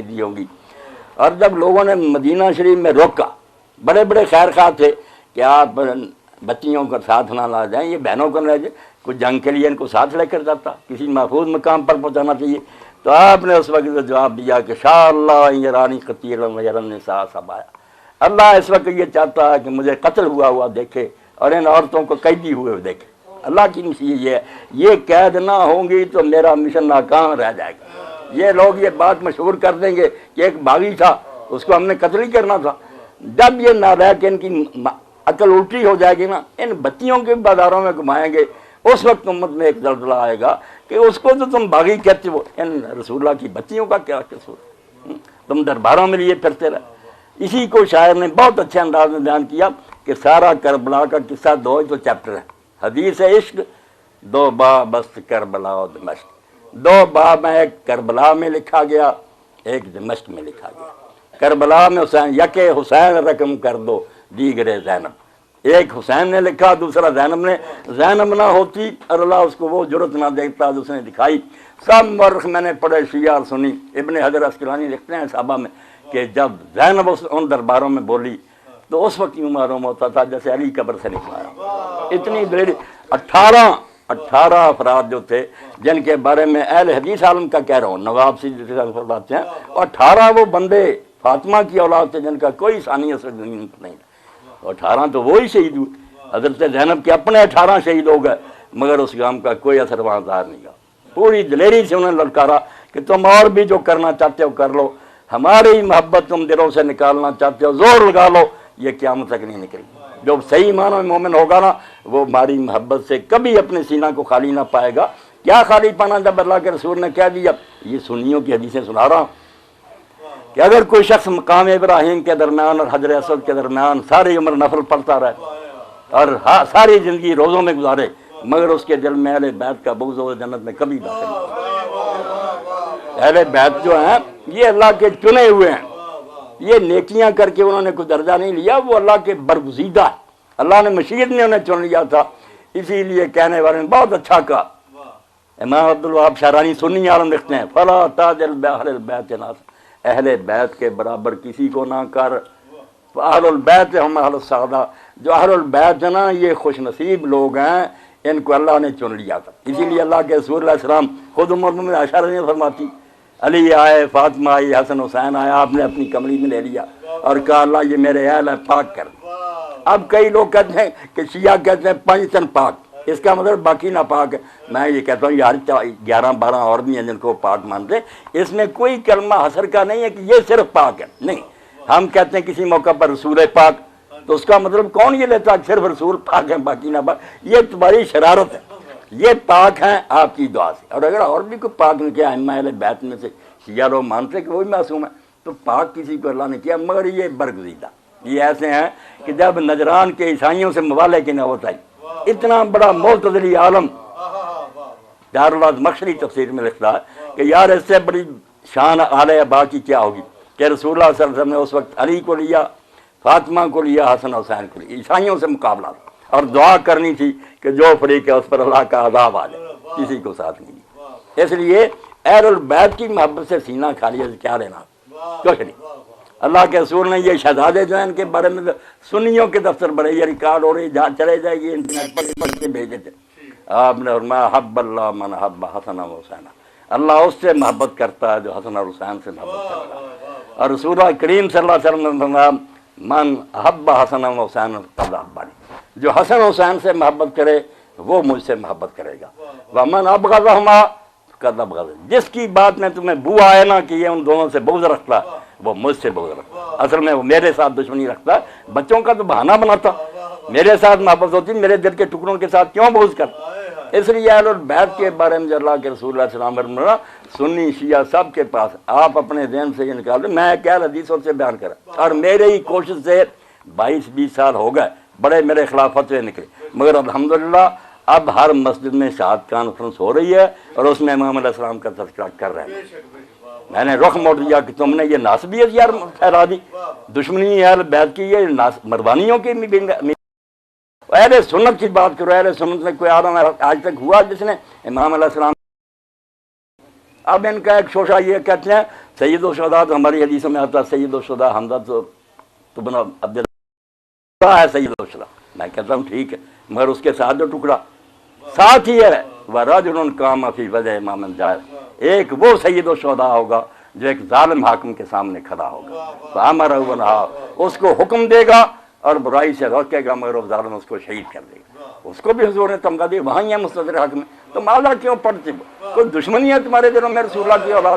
دی ہوگی۔ اور جب لوگوں نے مدینہ شریف میں روکا، بڑے بڑے خیر خواہ تھے کہ آپ بچیوں کو ساتھ نہ لا جائیں، یہ بہنوں کو لے جائیں، کچھ جنگ کے لیے ان کو ساتھ لے کر جاتا، کسی محفوظ مقام پر پہنچانا چاہیے۔ تو آپ نے اس وقت جواب دیا کہ شاء اللہ یرانی قتیلا ویرن نساء سبایا، اللہ اس وقت یہ چاہتا ہے کہ مجھے قتل ہوا ہوا دیکھے اور ان عورتوں کو قیدی ہوئے دیکھے۔ اللہ کی نصیحت یہ ہے، یہ قید نہ ہوں گی تو میرا مشن ناکام رہ جائے گا۔ یہ لوگ یہ بات مشہور کر دیں گے کہ ایک باغی تھا، اس کو ہم نے قتل ہی کرنا تھا۔ جب یہ نہ رہ کے ان کی عقل الٹی ہو جائے گی نا، ان بچیوں کے بازاروں میں گھمائیں گے، اس وقت امت میں ایک زلزلہ آئے گا کہ اس کو تو تم باغی کہتے ہو، ان رسول اللہ کی بچیوں کا کیا قصور، تم درباروں میں لیے پھرتے رہے۔ اسی کو شاعر نے بہت اچھے انداز میں بیان کیا کہ سارا کربلا کا قصہ دو ہی تو چیپٹر ہے، حدیث عشق، دو باب بست کربلا و دمشق۔ دو باب ہیں، ایک کربلا میں لکھا گیا، ایک دمشق میں لکھا گیا۔ کربلا میں حسین، یکے حسین رقم کر دو دیگرے زینب، ایک حسین نے لکھا، دوسرا زینب نے۔ زینب نہ ہوتی اور اللہ اس کو وہ جرت نہ دیتا جو اس نے دکھائی۔ سب مورخ میں نے پڑھے، شیعہ اور سنی۔ ابن حجر عسقلانی لکھتے ہیں صحابہ میں کہ جب زینب ان درباروں میں بولی تو اس وقت یوں معلوم ہوتا تھا جیسے علی قبر سے نکلا۔ اتنی دیر 18 افراد جو تھے جن کے بارے میں اہل حدیث عالم کا کہہ رہا ہوں، نواب سی فرماتے ہیں، اور 18 وہ بندے فاطمہ کی اولاد تھے جن کا کوئی ثانیہ سے نہیں، 18 تو وہی شہید ہوئے۔ حضرت زینب کے اپنے 18 شہید ہو گئے، مگر اس کام کا کوئی اثر وہاں ظاہر نہیں ہوا۔ پوری دلیری سے انہوں نے للکارا کہ تم اور بھی جو کرنا چاہتے ہو کر لو، ہماری محبت تم دلوں سے نکالنا چاہتے ہو، زور لگا لو، یہ قیامت تک نہیں نکلے گی۔ جو صحیح معنوں میں مومن ہوگا نا، وہ ہماری محبت سے کبھی اپنے سینہ کو خالی نہ پائے گا۔ کیا خالی پانا؟ جب اللہ کے رسول نے کہہ دیا، یہ سنیوں کی حدیثیں سنا رہا ہوں کہ اگر کوئی شخص مقام ابراہیم کے درمیان اور حجر اسود کے درمیان ساری عمر نفل پڑھتا رہے اور ساری زندگی روزوں میں گزارے، مگر اس کے دل میں اہل بیت کا بغض ہو، جنت میں کبھی داخل نہیں۔ اہل بیت جو ہیں یہ اللہ کے چنے ہوئے ہیں، یہ نیکیاں کر کے انہوں نے کوئی درجہ نہیں لیا، وہ اللہ کے برگزیدہ ہے، اللہ نے مشیت نے انہیں چن لیا تھا۔ اسی لیے کہنے والے نے بہت اچھا کہا، امام عبدالوہاب شعرانی سنی عالم لکھتے ہیں، فلا تاجل باہل البیت ناس، اہل بیت کے برابر کسی کو نہ کر، اہل البیت ہم اہل السعادہ، جو اہل البیت ہے نا یہ خوش نصیب لوگ ہیں، ان کو اللہ نے چن لیا تھا۔ اسی لیے اللہ کے رسول علیہ السلام خود ام المؤمنین عائشہ رضی اللہ عنہا فرماتی، علی آئے، فاطمہ آئی، حسن حسین آیا، آپ نے اپنی کملی میں لے لیا اور کہا اللہ یہ میرے اہل ہے، پاک کر۔ اب کئی لوگ کہتے ہیں کہ شیعہ کہتے ہیں 5 تن پاک، اس کا مطلب باقی نہ پاک ہے۔ میں یہ کہتا ہوں یار 11-12 اور بھی ہیں جن کو پاک مانتے ہیں، اس میں کوئی کلمہ حسر کا نہیں ہے کہ یہ صرف پاک ہے، نہیں۔ ہم کہتے ہیں کسی موقع پر رسول پاک، تو اس کا مطلب کون یہ لیتا کہ صرف رسول پاک ہیں باقی نہ پاک؟ یہ تمہاری شرارت ہے، یہ پاک ہیں آپ کی دعا سے۔ اور اگر اور بھی کوئی پاک نے کیا، ائمہ اہل بیت میں سے شیعہ لوگ مانتے کہ وہی معصوم ہے، تو پاک کسی کو اللہ نے کیا، مگر یہ برگزیدہ، یہ ایسے ہیں کہ جب نجران کے عیسائیوں سے موالے کی نوبت آئی، اتنا بڑا معتزلی عالم دارالمخشری تفسیر میں لکھتا ہے کہ یار اس سے بڑی شان آل ابا کی کیا ہوگی کہ رسول اللہ صلی اللہ علیہ وسلم نے اس وقت علی کو لیا، فاطمہ کو لیا، حسن حسین کو لیا، عیسائیوں سے مقابلہ، اور دعا کرنی تھی کہ جو فریق ہے اس پر اللہ کا عذاب آ جائے، کسی کو ساتھ نہیں دیا۔ اس لیے اہل البیت کی محبت سے سینہ خالی سے کیا لینا، کچھ نہیں۔ اللہ کے رسول نے یہ شہزادے جو ہیں ان کے بارے میں سنیوں کے دفتر بڑے، یہ ریکارڈ ہو رہی جہاں چلے جائے گی انٹرنیٹ پر پڑھ کے بھیجے تھے۔ آپ نے فرمایا حب اللہ من حب حسن و حسین، اللہ اس سے محبت کرتا ہے جو حسن اور حسین سے محبت کرتا ہے۔ اور رسول اللہ کریم صلی اللہ علیہ وسلم نے فرمایا من حب حسن و حسین قد حبنی، جو حسن حسین سے محبت کرے وہ مجھ سے محبت کرے گا۔ ومن ابغضہما قد ابغضنی، جس کی بات میں تمہیں بو آئے نا کہ یہ ان دونوں سے بغض رکھتا ہے، وہ مجھ سے بغض رکھتا ہے۔ اصل میں وہ میرے ساتھ دشمنی رکھتا ہے، بچوں کا تو بہانہ بناتا، میرے ساتھ محبت ہوتی، میرے دل کے ٹکڑوں کے ساتھ کیوں بغض کرتا؟ اس لیے اہل البیت کے بارے میں جو اللہ کے رسول اللہ صلی اللہ علیہ وسلم سنی شیعہ سب کے پاس، آپ اپنے ذہن سے یہ نکال دیں، میں کیا حدیثوں سے بیان کرا، اور میرے ہی کوشش سے 22-20 سال ہو گئے، بڑے میرے خلاف فتوے نکلے، مگر الحمدللہ اب ہر مسجد میں شہادت کانفرنس ہو رہی ہے اور اس میں امام علیہ السلام کا تذکرہ کر رہے ہیں۔ میں نے رخ موڑ دیا کہ تم نے یہ ناسبیت یار پھیلا دی، دشمنی اہل بیت کی، یہ مروانیوں کی اہل سنت کی بات کرو۔ اہل سنت میں کوئی عالم آج تک ہوا جس نے امام علیہ السلام، اب ان کا ایک شوشہ یہ کہتے ہیں سید الشہداء تو ہماری حدیثوں میں آتا ہے سید الشہداء حمزہ تو بنا عبداللہ ہے سید الشہداء. میں کہتا ہوں ٹھیک ہے، مگر اس کے ساتھ جو ٹکڑا ساتھ ہی ہے وَرَجُلٌ قَامَ فِي وَجْهِ إِمَامٍ جَائِرٍ، ایک وہ سید الشہداء ہوگا جو ایک ظالم حاکم کے سامنے کھڑا ہوگا، فَأَمَرَهُ وَنَهَاهُ، اس کو حکم دے گا اور برائی سے روکے گا، مگر وہ ظالم اس کو شہید کر دے گا. اس کو بھی حضور نے تمغہ دیا، وہاں ہی ہے مستدرک میں. تو مالا کیوں پڑھتے، کوئی دشمنی ہے تمہارے دلوں میں رسول اللہ کی اولاد